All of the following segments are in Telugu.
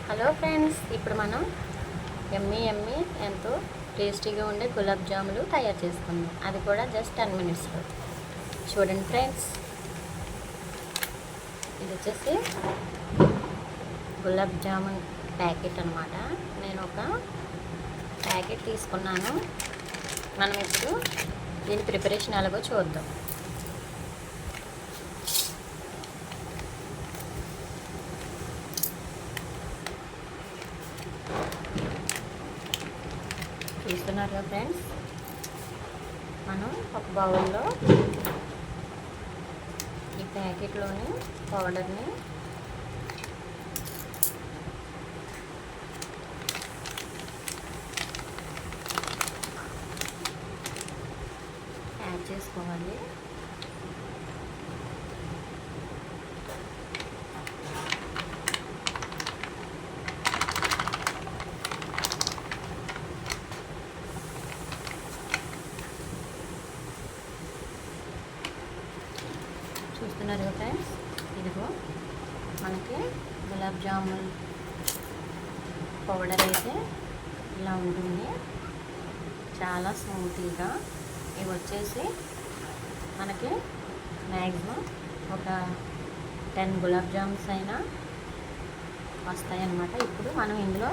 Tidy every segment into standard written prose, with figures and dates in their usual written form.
హలో ఫ్రెండ్స్, ఇప్పుడు మనం ఎమ్మీ ఎంతో టేస్టీగా ఉండే గులాబ్ జాములు తయారు చేసుకుందాం. అది కూడా జస్ట్ 10 మినిట్స్లో. చూడండి ఫ్రెండ్స్, ఇది వచ్చేసి గులాబ్ జామున్ ప్యాకెట్ అనమాట. నేను ఒక ప్యాకెట్ తీసుకున్నాను. మనం ఇప్పుడు దీని ప్రిపరేషన్ ఎలాగో చూద్దాం. చూస్తున్నారు కదా ఫ్రెండ్స్, మనం ఒక బౌల్లో ఈ ప్యాకెట్లోని పౌడర్ని యాడ్ చేసుకోవాలి. చూస్తున్నారు కదా ఫ్రెండ్స్, ఇదిగో మనకి గులాబ్ జామున్ పౌడర్ అయితే ఇలా ఉంటుంది. చాలా స్మూతీగా. ఇవి వచ్చేసి మనకి మ్యాక్సిమం ఒక 10 గులాబ్ జామున్స్ అయినా వస్తాయి అన్నమాట. ఇప్పుడు మనం ఇందులో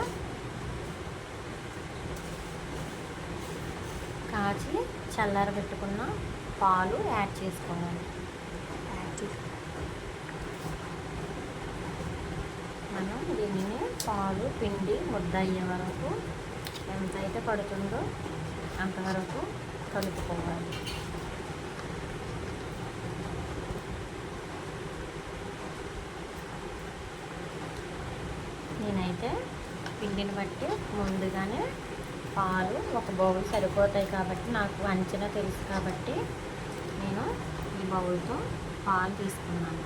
కాచి చల్లారబెట్టుకున్న పాలు యాడ్ చేసుకోవాలి. మనం దీనిని పాలు పిండి ముద్ద అయ్యే వరకు ఎంత అయితే పడుతుందో అంతవరకు కలుపుకోవాలి. నేనైతే పిండిని బట్టి ముందుగానే పాలు ఒక బౌల్ సరిపోతాయి కాబట్టి, నాకు అంచనా తెలుసు కాబట్టి నేను ఈ బౌల్తో పాలు తీసుకున్నాను.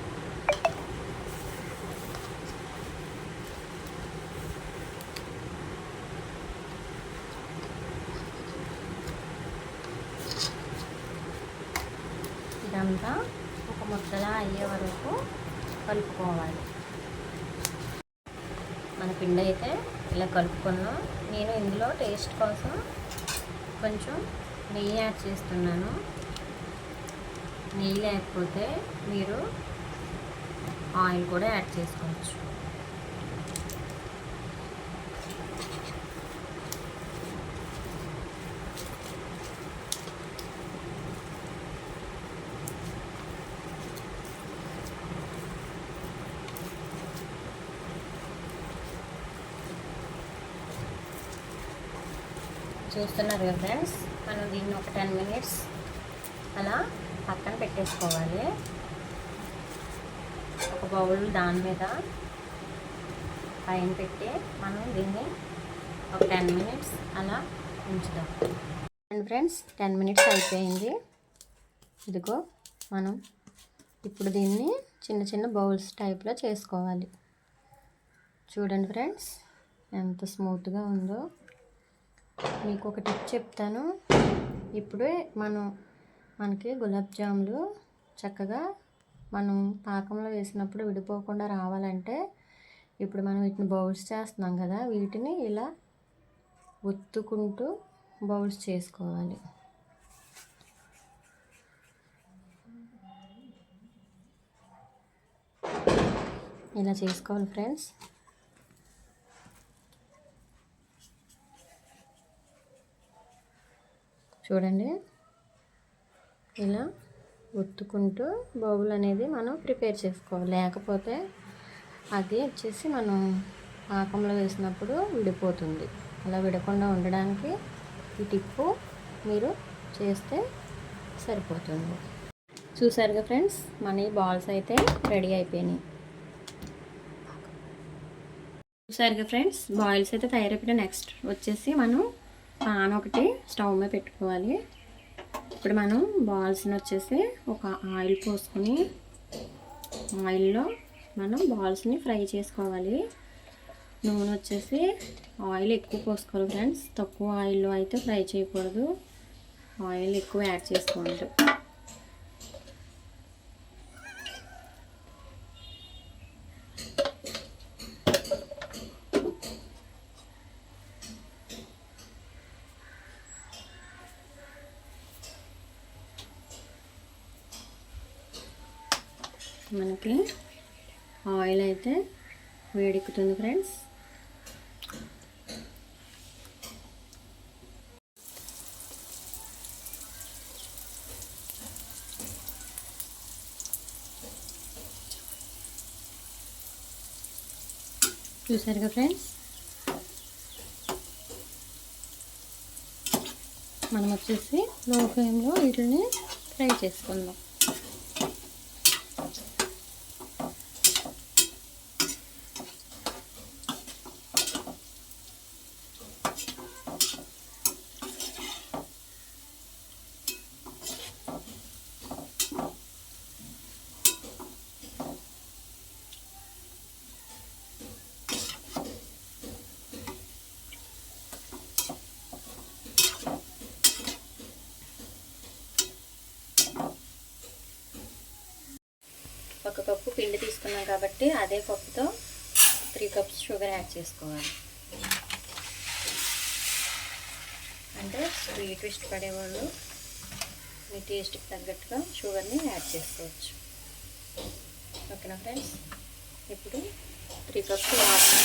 ఇదంతా ఒక ముద్దలా అయ్యే వరకు కలుపుకోవాలి. మన పిండి అయితే ఇలా కలుపుకున్నాం. నేను ఇందులో టేస్ట్ కోసం కొంచెం నెయ్యి యాడ్ చేస్తున్నాను. నెయ్యి లేకపోతే మీరు ఆయిల్ కూడా యాడ్ చేసుకోవచ్చు. చూస్తున్నారు కదా ఫ్రెండ్స్, మనం దీన్ని ఒక 10 మినిట్స్ అలా పక్కన పెట్టేసుకోవాలి. ఒక బౌల్ దాని మీద పైన పెట్టి మనం దీన్ని ఒక 10 మినిట్స్ అలా ఉంచుదాం. అండ్ ఫ్రెండ్స్, 10 మినిట్స్ అయిపోయింది. ఇదిగో మనం ఇప్పుడు దీన్ని చిన్న చిన్న బౌల్స్ టైప్లో చేసుకోవాలి. చూడండి ఫ్రెండ్స్, ఎంత స్మూత్గా ఉందో. మీకు ఒక టిప్ చెప్తాను. ఇప్పుడే మనకి గులాబ్ జాములు చక్కగా మనం పాకంలో వేసినప్పుడు విడిపోకుండా రావాలంటే, ఇప్పుడు మనం వీటిని బౌల్స్ చేస్తున్నాం కదా, వీటిని ఇలా ఒత్తుకుంటూ బౌల్స్ చేసుకోవాలి. ఇలా చేసుకోవాలి ఫ్రెండ్స్. చూడండి, ఇలా ఒత్తుకుంటూ బౌల్ అనేది మనం ప్రిపేర్ చేసుకోవాలి. లేకపోతే అది వచ్చేసి మనం పాకంలో వేసినప్పుడు విడిపోతుంది. అలా విడకుండా ఉండడానికి ఈ టిప్పు మీరు చేస్తే సరిపోతుంది. చూసారుగా ఫ్రెండ్స్, మన ఈ బాల్స్ అయితే రెడీ అయిపోయినాయి. చూసారుగా ఫ్రెండ్స్, బాయిల్స్ అయితే తయారైపోయినాయి. నెక్స్ట్ వచ్చేసి మనం పాన్ ఒకటి స్టవ్ మీద పెట్టుకోవాలి. ఇప్పుడు మనం బాల్స్ని వచ్చేసి ఒక ఆయిల్ పోసుకొని ఆయిల్లో మనం బాల్స్ని ఫ్రై చేసుకోవాలి. నూనె వచ్చేసి ఆయిల్ ఎక్కువ పోసుకోవాలి ఫ్రెండ్స్. తక్కువ ఆయిల్లో అయితే ఫ్రై చేయకూడదు, ఆయిల్ ఎక్కువ యాడ్ చేసుకోండి. మనకి ఆయిల్ అయితే వేడెక్కుతుంది ఫ్రెండ్స్. చూసారుగా ఫ్రెండ్స్, మనం వచ్చేసి లో ఫ్లేమ్లో వీటిని ఫ్రై చేసుకుందాం. ఒక కప్పు పిండి తీసుకున్నాం కాబట్టి అదే కప్పుతో 3 కప్స్ షుగర్ యాడ్ చేసుకోవాలి. అంటే స్వీట్ ఇష్టపడేవాళ్ళు మీ టేస్ట్కి తగ్గట్టుగా షుగర్ని యాడ్ చేసుకోవచ్చు. ఓకేనా ఫ్రెండ్స్, ఇప్పుడు 3 కప్స్ వాటర్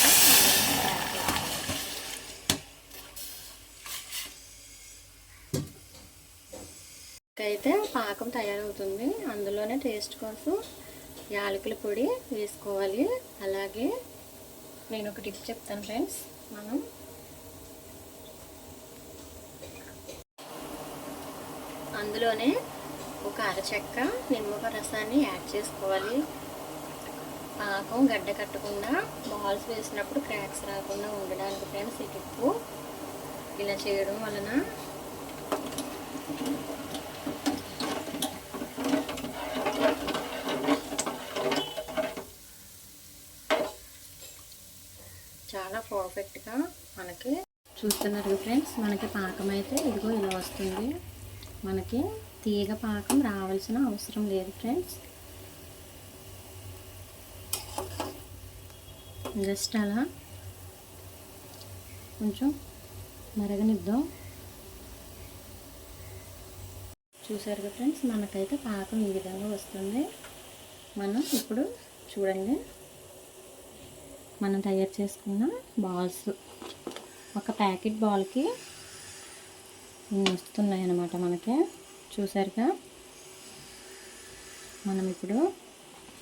అయితే పాకం తయారవుతుంది. అందులోనే టేస్ట్ కోసం యాలకుల పొడి వేసుకోవాలి. అలాగే నేను ఒక టిప్ చెప్తాను ఫ్రెండ్స్, మనం అందులోనే ఒక అరచెక్క నిమ్మకాయ రసాన్ని యాడ్ చేసుకోవాలి. పాకం గడ్డ కట్టకుండా బాల్స్ వేసినప్పుడు క్రాక్స్ రాకుండా ఉండడానికి ఫ్రెండ్స్ ఈ టిప్పు. ఇలా చేయడం వలన చాలా పర్ఫెక్ట్గా మనకి చూస్తున్నారు ఫ్రెండ్స్. మనకి పాకం అయితే ఇదిగో ఇలా వస్తుంది. మనకి తీగ పాకం రావాల్సిన అవసరం లేదు ఫ్రెండ్స్. జస్ట్ అలా కొంచెం మరగనిద్దాం. చూసారుగా ఫ్రెండ్స్, మనకైతే పాకం ఈ విధంగా వస్తుంది. మనం ఇప్పుడు చూడండి, మనం తయారు చేసుకున్న బాల్స్, ఒక ప్యాకెట్ బాల్కి వస్తున్నాయి అన్నమాట మనకి. చూసారుగా, మనం ఇప్పుడు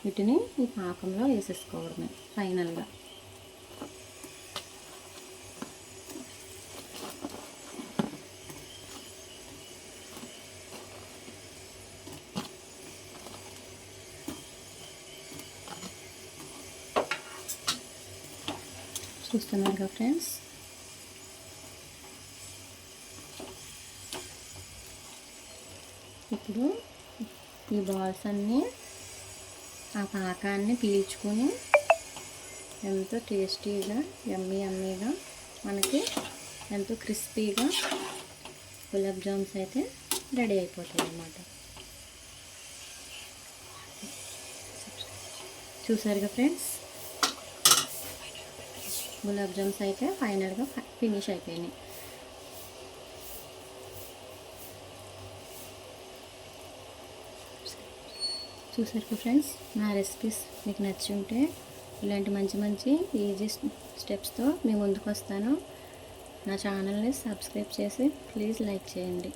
వీటిని ఈ పాకంలో వేసేసుకోవడమే ఫైనల్గా. చూస్తున్నారుగా ఫ్రెండ్స్, ఇప్పుడు ఈ బాల్స్ అన్నీ ఆ పాకాన్ని పీల్చుకొని ఎంతో టేస్టీగా యమ్మీగా మనకి ఎంతో క్రిస్పీగా గులాబ్ జామ్స్ అయితే రెడీ అయిపోతాయి అన్నమాట. చూసారుగా ఫ్రెండ్స్, గులాబ్ జామ్స్ అయితే ఫైనల్గా ఫినిష్ అయిపోయినాయి. చూసారు ఫ్రెండ్స్, నా రెసిపీస్ మీకు నచ్చి ఉంటే ఇలాంటి మంచి ఈజీ స్టెప్స్తో మీ ముందుకు వస్తాను. నా ఛానల్ని సబ్స్క్రైబ్ చేసి ప్లీజ్ లైక్ చేయండి.